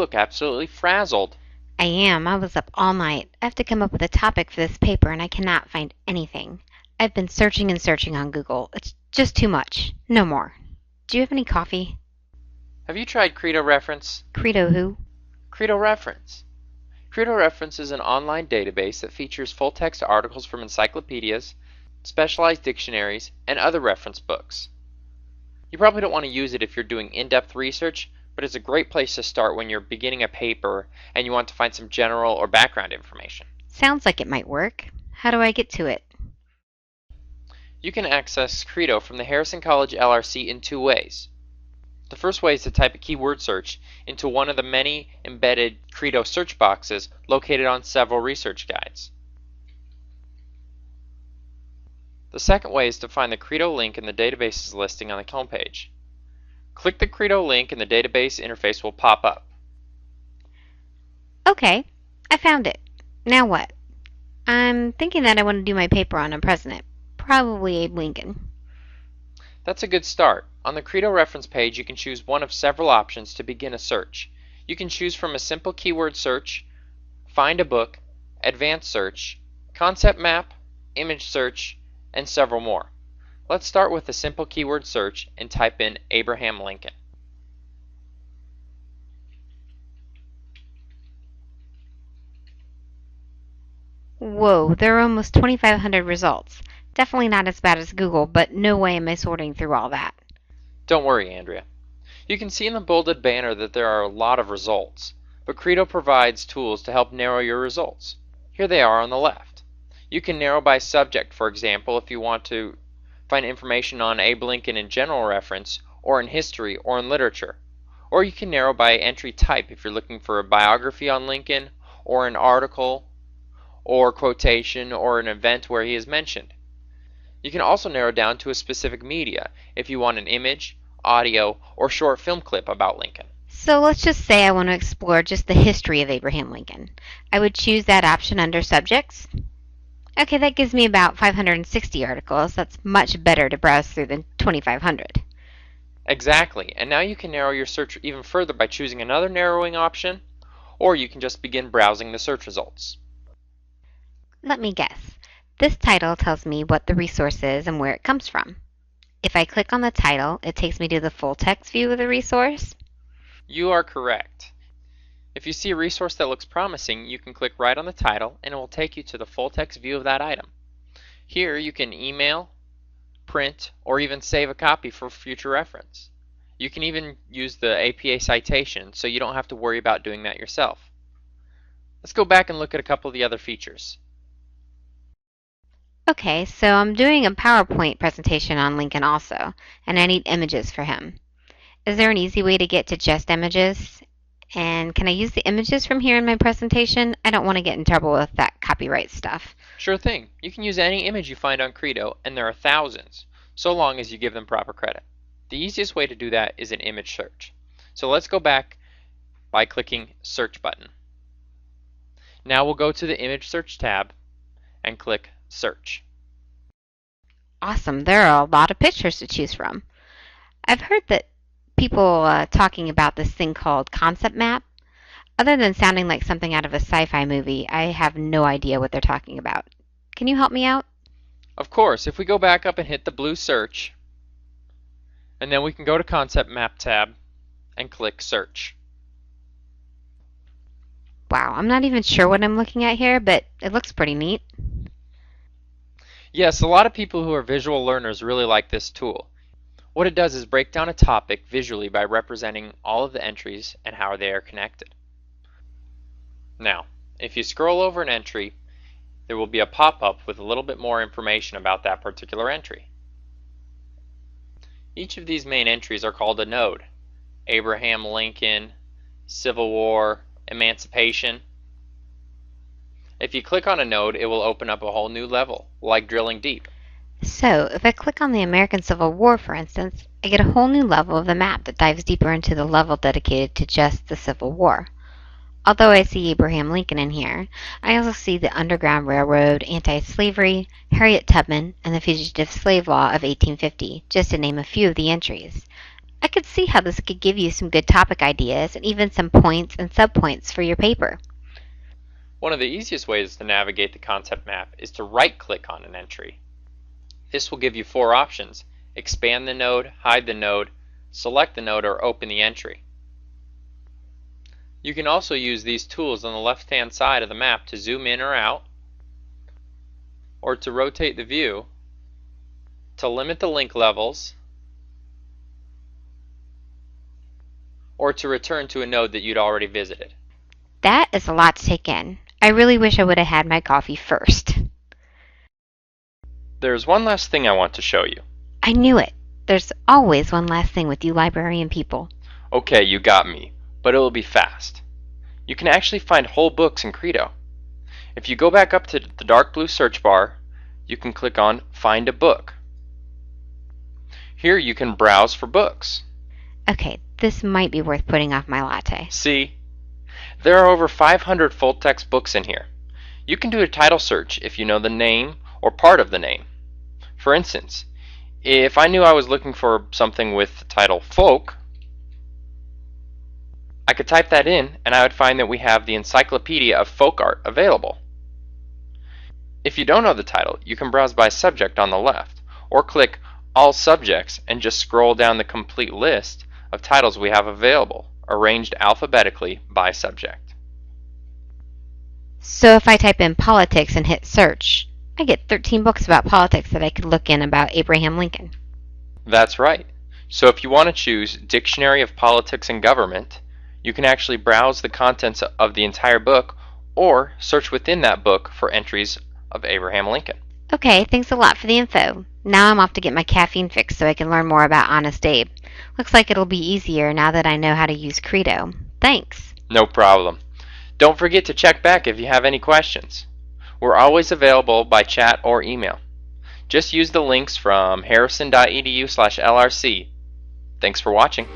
look absolutely frazzled. I am. I was up all night. I have to come up with a topic for this paper and I cannot find anything. I've been searching and searching on Google. It's just too much. No more. Do you have any coffee? Have you tried Credo Reference? Credo who? Credo Reference. Credo Reference is an online database that features full-text articles from encyclopedias, specialized dictionaries, and other reference books. You probably don't want to use it if you're doing in-depth research, but it's a great place to start when you're beginning a paper and you want to find some general or background information. Sounds like it might work. How do I get to it? You can access Credo from the Harrison College LRC in two ways. The first way is to type a keyword search into one of the many embedded Credo search boxes located on several research guides. The second way is to find the Credo link in the database's listing on the homepage. Click the Credo link and the database interface will pop up. Okay, I found it. Now what? I'm thinking that I want to do my paper on a president, probably Abe Lincoln. That's a good start. On the Credo reference page, you can choose one of several options to begin a search. You can choose from a simple keyword search, find a book, advanced search, concept map, image search, and several more. Let's start with a simple keyword search and type in Abraham Lincoln. Whoa, there are almost 2,500 results. Definitely not as bad as Google, but no way am I sorting through all that. Don't worry, Andrea. You can see in the bolded banner that there are a lot of results, but Credo provides tools to help narrow your results. Here they are on the left. You can narrow by subject, for example, if you want to find information on Abe Lincoln in general reference, or in history, or in literature. Or you can narrow by entry type if you're looking for a biography on Lincoln, or an article, or quotation, or an event where he is mentioned. You can also narrow down to a specific media if you want an image, audio, or short film clip about Lincoln. So let's just say I want to explore just the history of Abraham Lincoln. I would choose that option under subjects. Okay, that gives me about 560 articles. That's much better to browse through than 2,500. Exactly, and now you can narrow your search even further by choosing another narrowing option, or you can just begin browsing the search results. Let me guess. This title tells me what the resource is and where it comes from. If I click on the title, it takes me to the full text view of the resource. You are correct. If you see a resource that looks promising, you can click right on the title and it will take you to the full text view of that item. Here you can email, print, or even save a copy for future reference. You can even use the APA citation, so you don't have to worry about doing that yourself. Let's go back and look at a couple of the other features. Okay, so I'm doing a PowerPoint presentation on Lincoln also, and I need images for him. Is there an easy way to get to just images? And can I use the images from here in my presentation? I don't want to get in trouble with that copyright stuff. Sure thing. You can use any image you find on Credo, and there are thousands, so long as you give them proper credit. The easiest way to do that is an image search. So let's go back by clicking Search button. Now we'll go to the Image Search tab and click Search. Awesome, there are a lot of pictures to choose from. I've heard that people talking about this thing called concept map. Other than sounding like something out of a sci-fi movie, I have no idea what they're talking about. Can you help me out? Of course, if we go back up and hit the blue Search, and then we can go to Concept Map tab and click Search. Wow, I'm not even sure what I'm looking at here, but it looks pretty neat. Yes, a lot of people who are visual learners really like this tool. What it does is break down a topic visually by representing all of the entries and how they are connected. Now, if you scroll over an entry, there will be a pop-up with a little bit more information about that particular entry. Each of these main entries are called a node. Abraham Lincoln, Civil War, Emancipation. If you click on a node, it will open up a whole new level, like drilling deep. So, if I click on the American Civil War, for instance, I get a whole new level of the map that dives deeper into the level dedicated to just the Civil War. Although I see Abraham Lincoln in here, I also see the Underground Railroad, anti-slavery, Harriet Tubman, and the Fugitive Slave Law of 1850, just to name a few of the entries. I could see how this could give you some good topic ideas and even some points and subpoints for your paper. One of the easiest ways to navigate the concept map is to right-click on an entry. This will give you 4 options: expand the node, hide the node, select the node, or open the entry. You can also use these tools on the left-hand side of the map to zoom in or out, or to rotate the view, to limit the link levels, or to return to a node that you'd already visited. That is a lot to take in. I really wish I would have had my coffee first. There's one last thing I want to show you. I knew it. There's always one last thing with you librarian people. Okay, you got me, but it'll be fast. You can actually find whole books in Credo. If you go back up to the dark blue search bar, you can click on Find a Book. Here you can browse for books. Okay, this might be worth putting off my latte. See? There are over 500 full-text books in here. You can do a title search if you know the name or part of the name. For instance, if I knew I was looking for something with the title Folk, I could type that in and I would find that we have the Encyclopedia of Folk Art available. If you don't know the title, you can browse by subject on the left, or click All Subjects and just scroll down the complete list of titles we have available, arranged alphabetically by subject. So if I type in politics and hit search, I get 13 books about politics that I could look in about Abraham Lincoln. That's right. So if you want to choose Dictionary of Politics and Government, you can actually browse the contents of the entire book or search within that book for entries of Abraham Lincoln. Okay, thanks a lot for the info. Now I'm off to get my caffeine fix so I can learn more about Honest Abe. Looks like it'll be easier now that I know how to use Credo. Thanks. No problem. Don't forget to check back if you have any questions. We're always available by chat or email. Just use the links from harrison.edu/LRC. Thanks for watching.